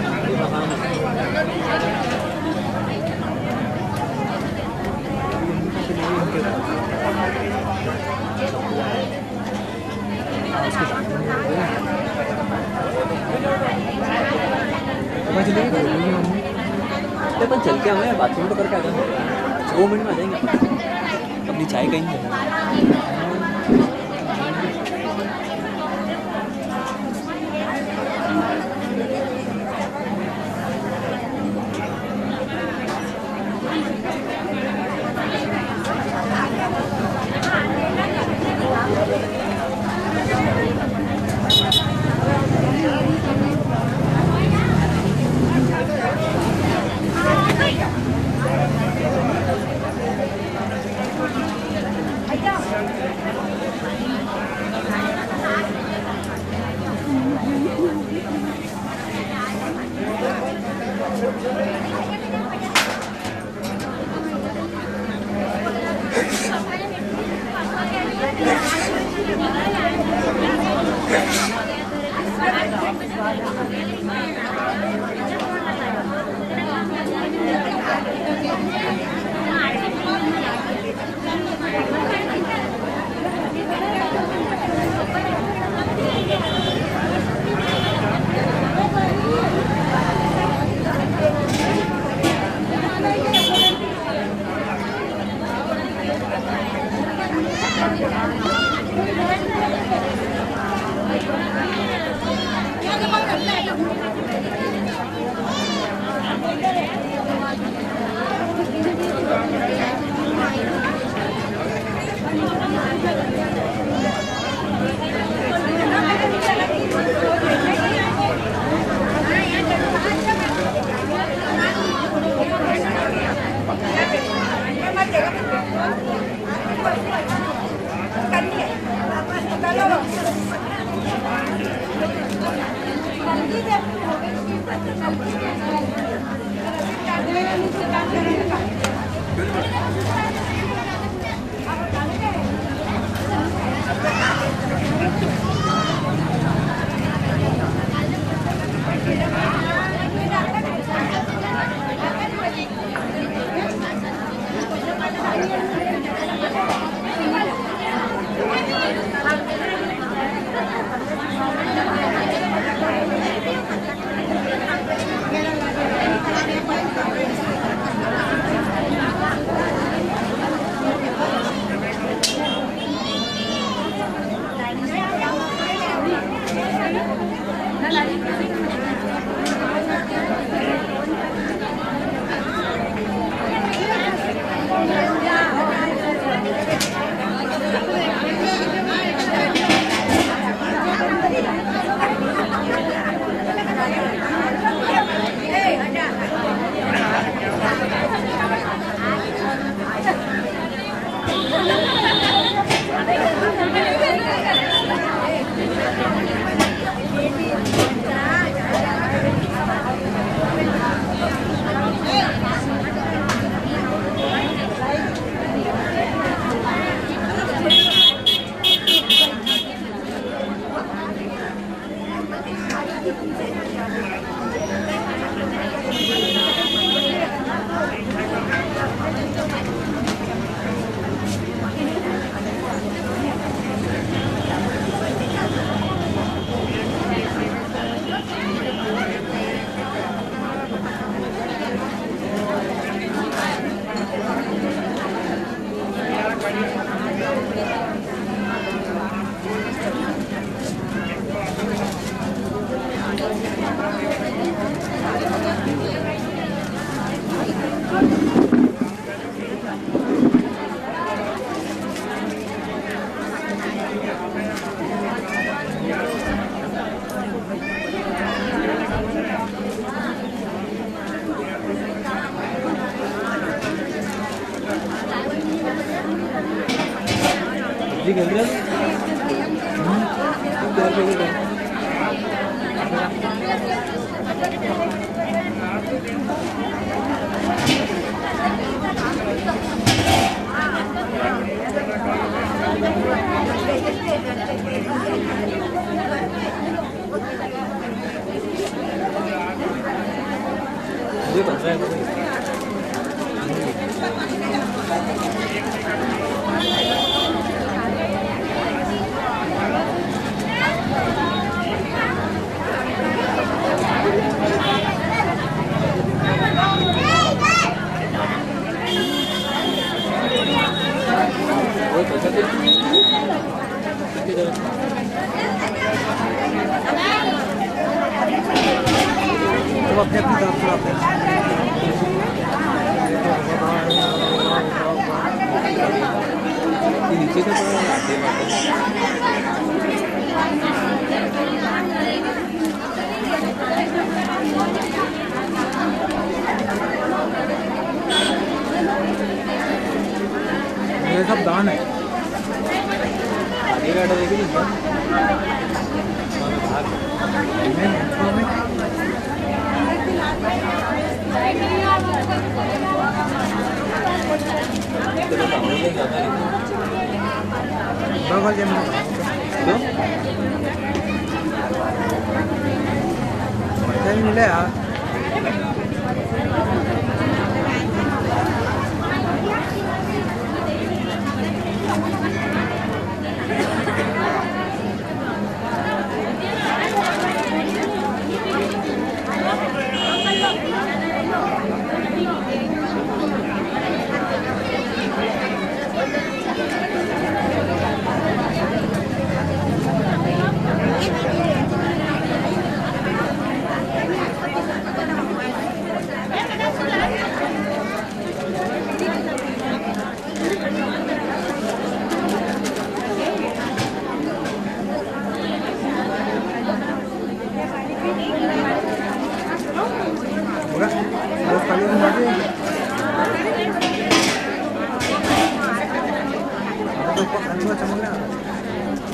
अपन चल के हमें बाथरूम तो करके आ जाएंगे 2 मिनट में आ जाएंगे अपनी चाय कहीं Thank you. जी गंदरस ये बन रहा है तो अपने अपनी तरफ से आते हैं नीचे से ये सब दान है आगे बैठा देखिए बगल जमीन नहीं मिले यार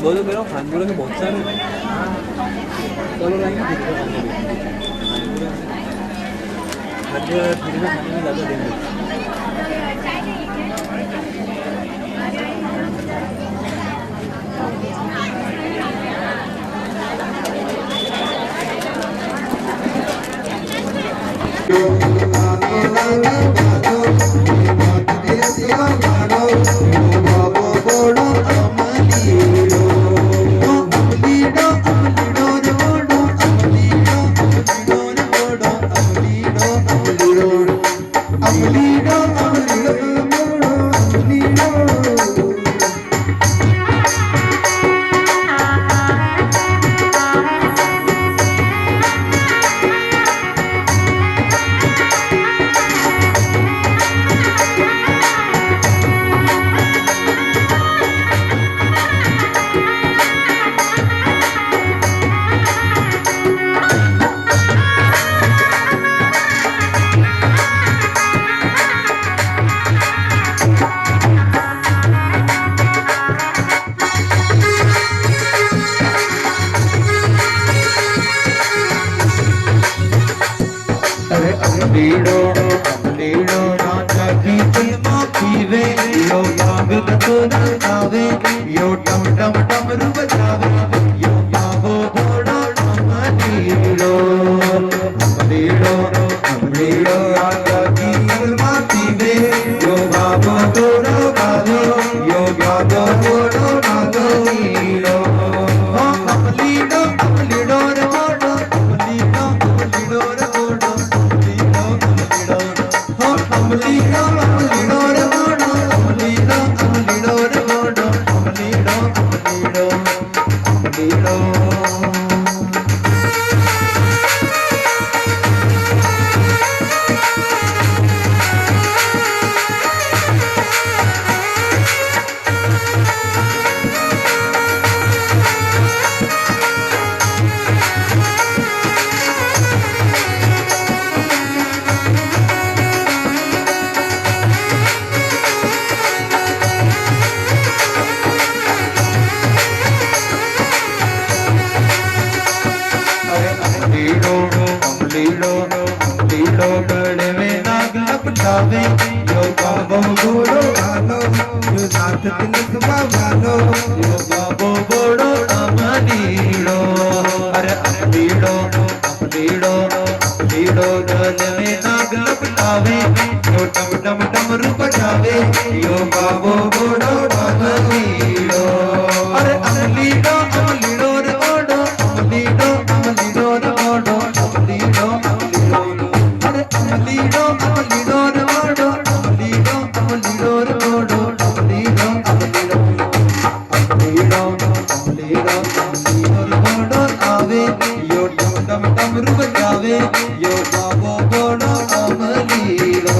बोलो करो खानपुर में बहुत सारे चलो ज़्यादा देंगे Yo, यो बाबो गोड़ो अमलीडो अरे अमलीडो अमलीडो रे गोड़ो अमलीडो अमलीडो रे गोड़ो अमलीडो अमलीडो अरे अमलीडो अमलीडो रे गोड़ो अमलीडो अमलीडो रे गोड़ो अमलीडो अमलीडो अमलीडो अमलीडो अमलीडो रे गोड़ो आवे यो डम डम डम रुक जावे यो बाबो गोड़ो अमलीडो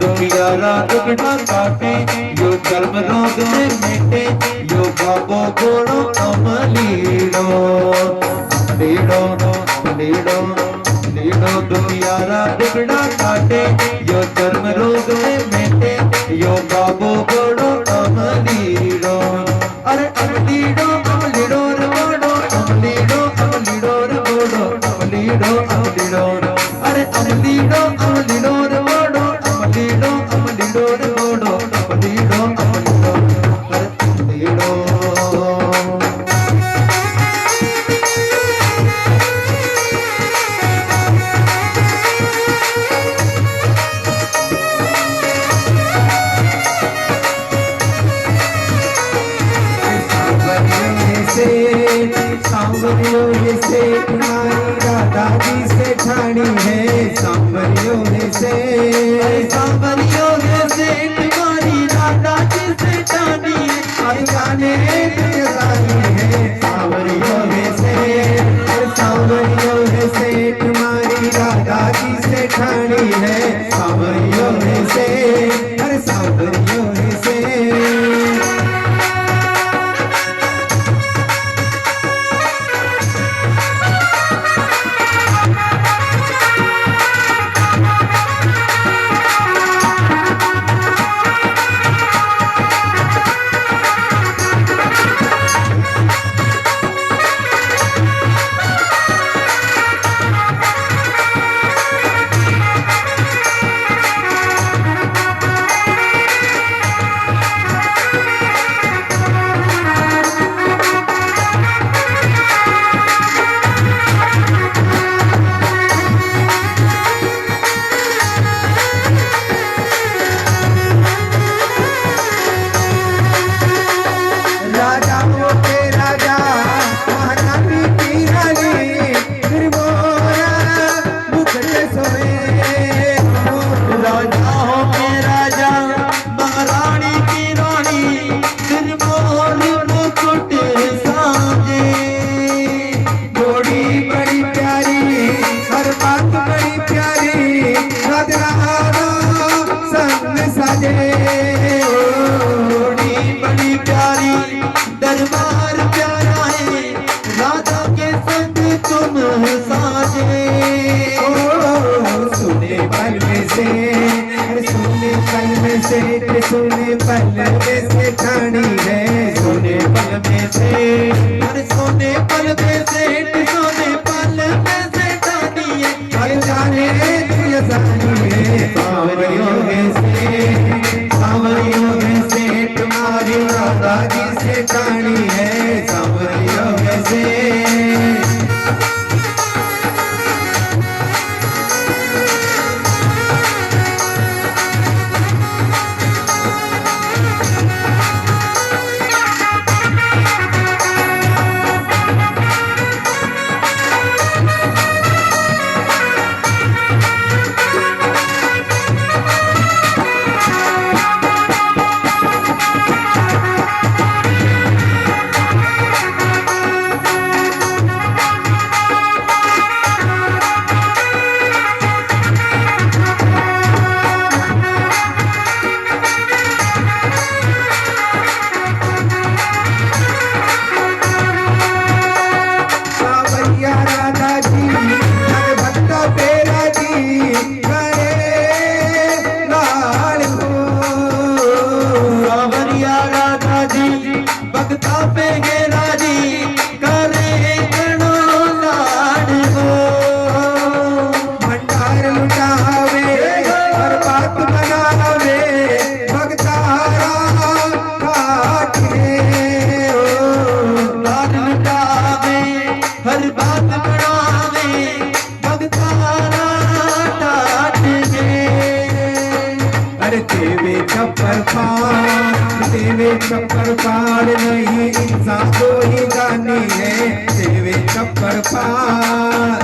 दुनियारा दुगना काटे यो कर्म रोग में मिटे यो बाबो गोड़ो अमलीडो लीडो लीडो लीडो दुनियारा दुगना काटे यो कर्म रोग में मिटे यो बाबो गोड़ो अमलीडो अरे अमलीडो अमलीडो रे गोड़ो अमलीडो अमलीडो रे गोड़ो अमलीडो अमलीडो अरे अमलीडो अमलीडो रे गोड़ो अमलीडो अमलीडो रे गोड़ो अमलीडो अमलीडो अरे अमलीडो सांवरियों से तुम्हारी राधा जी से ठानी है सांवरियों से सांवरियों से तुम्हारी राधा जी से ठानी है और गाने रानी है सांवरियों से तुम्हारी राधा जी से ठानी है सांवरियों से अरे सांवरियों से दरबार प्यारा है राधा के संग तुम साजे सुने पल में से सुने पल में से सुने पल में से ठानी है सुने पल में से सोने पल में से सोने पल में से ठानी है हर जाने तुझे जानी है सांवरियों में से तुम्हारी राधा जी से ठानी है सांवरियों में से अरे देवे छप्पर पार, देवे छप्पर पार नहीं इंसान कोई जानी है, देवे छप्पर पार।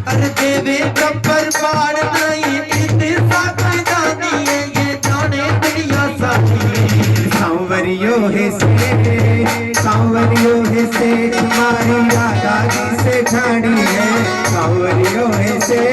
अरे देवे छप्पर पार नहीं इंसान कोई जानी है, ये जाने दुनिया साथी। सांवरियो है से, सांवरियो है से, तुम्हारी दादाजी से ठाड़ी है, सांवरियो है से।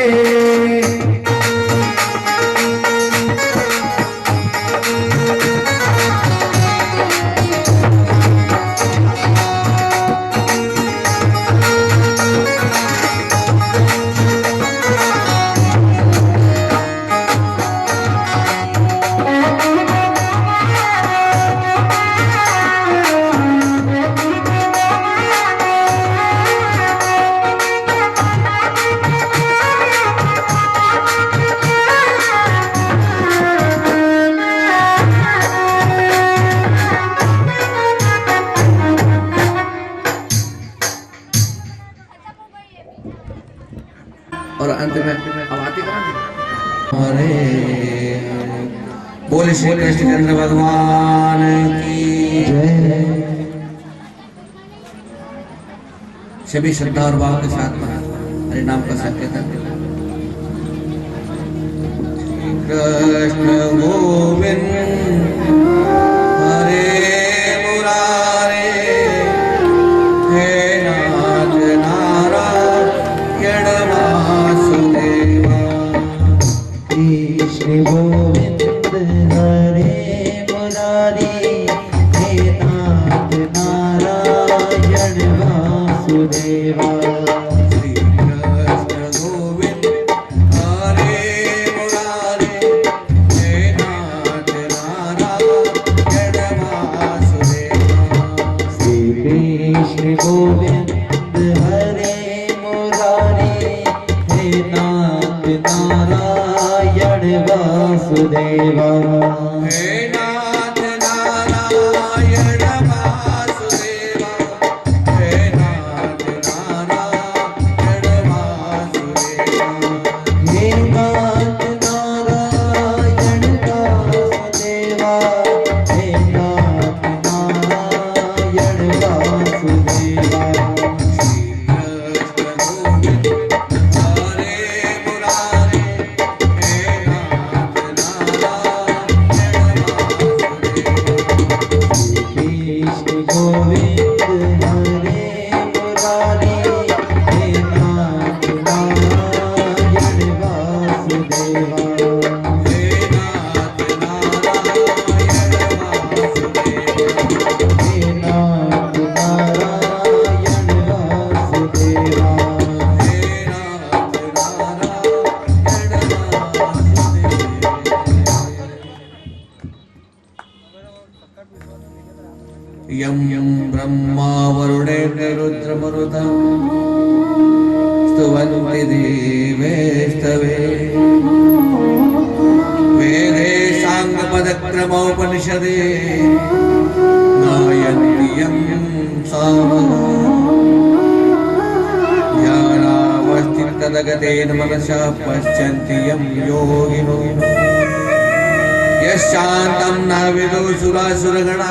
और अंत में अब आती करा अरे बोले श्री कृष्णचंद्र भगवान की जय। सभी श्रद्धा और भाव के साथ हरे नाम का संकीर्तन। कृष्ण गोविंद हरे मुरारे, हे नाथ नारायण वासुदेवा। कृष्ण गोविंद हरे मुरारी, हे नाथ नारायण वासुदेवा। श्री कृष्ण गोविंद हरे मुरारे, हे नाथ नारायण वासुदेवा। श्री कृष्ण गोविंद हरे मुरारी, हे नाथ नारायण वासुदेवा। हे नाथ नारायण वासुदेवा, हे नाथ नारायण वासुदेवा। हे नाथ नारायण वासुदेवा, हे नाथ नारायण वासुदेवा। श्री कृष्ण हरे मुरारे, हे नाथ नारायण वासुदेवा। हे नाथ नारायण वासुदेवा, हे नाथ नारायण वासुदेवा। हे नाथ नारायण वासुदेवा। यं यं ब्रह्मा वरुणेन्द्र रुद्रमरुता स्तुवन्ति देवेस्तवे, वेदे साङ्गपदक्रमोपनिषदे गायन्ति यं सामगा। ध्यानावस्थितगतेन मनसा पश्यन्ति यं योगिनो, यश्चान्तं न विदुषुरासुरगणा,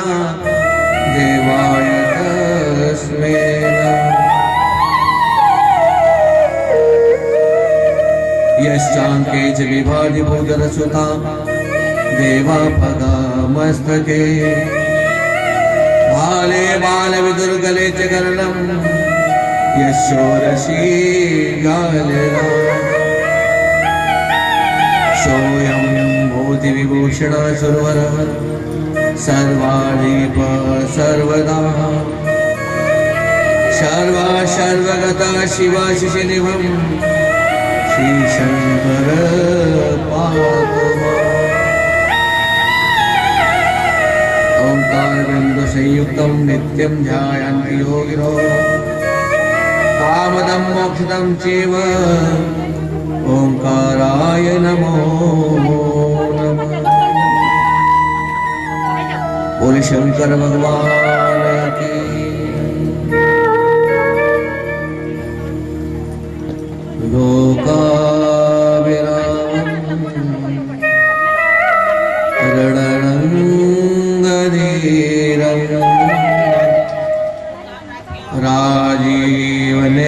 देवाय तस्मै नमः। यश्चान्ते च विभाति भूतरसुता, देवापदामस्तके। भाले बालविदुर्गले च कर्णं, यशोरसी गालिना। सोऽयं भूतिविभूषणः सुरवरः, सर्वाणीप सर्वदा। सर्वा सर्वगता शिवा शिशिनिभं, श्रीशङ्कर पातु माम्। ओंकारबिन्दुसंयुक्तं नित्यं ध्यायन्ति योगिनो, कामदं मोक्षदं चैव ओंकाराय नमो नमः। बोले शंकर भगवान की। लोकाभिरामम् वरणरङ्गधीरं राजीवनेत्रं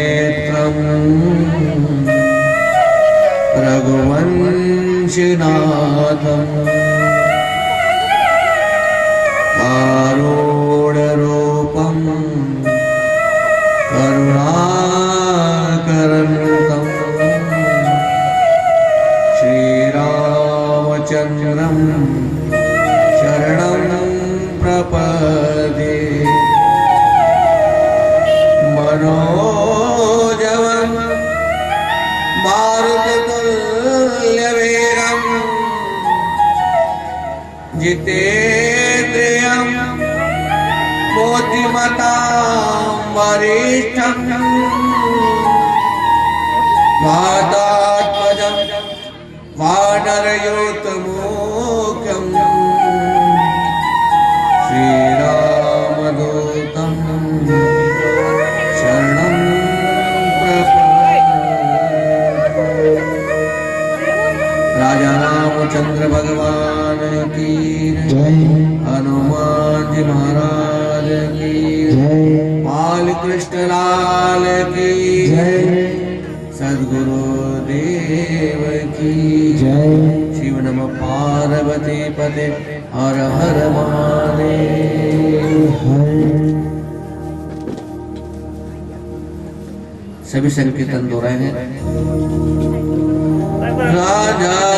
रघुवंशनाथं कारुण्यरूपं करुणाकरन्तं श्रीरामचन्द्रं शरणं प्रपद्ये मनोजवं मारुततुल्यवेगं जितेन्द्रियं बुद्धिमतां वरिष्ठं वातात्मजं वानरयूतमोक्षं श्रीरामदूतं शरणं प्रपद्ये। राजा रामचंद्र भगवान की जय, हनुमान जी महाराज की जय, बाल कृष्ण लाल की जय, सद्गुरु देव की जय। शिव नम पार्वती पते हर हर महादेव। सभी संकीर्तन दोहराए हैं। राजा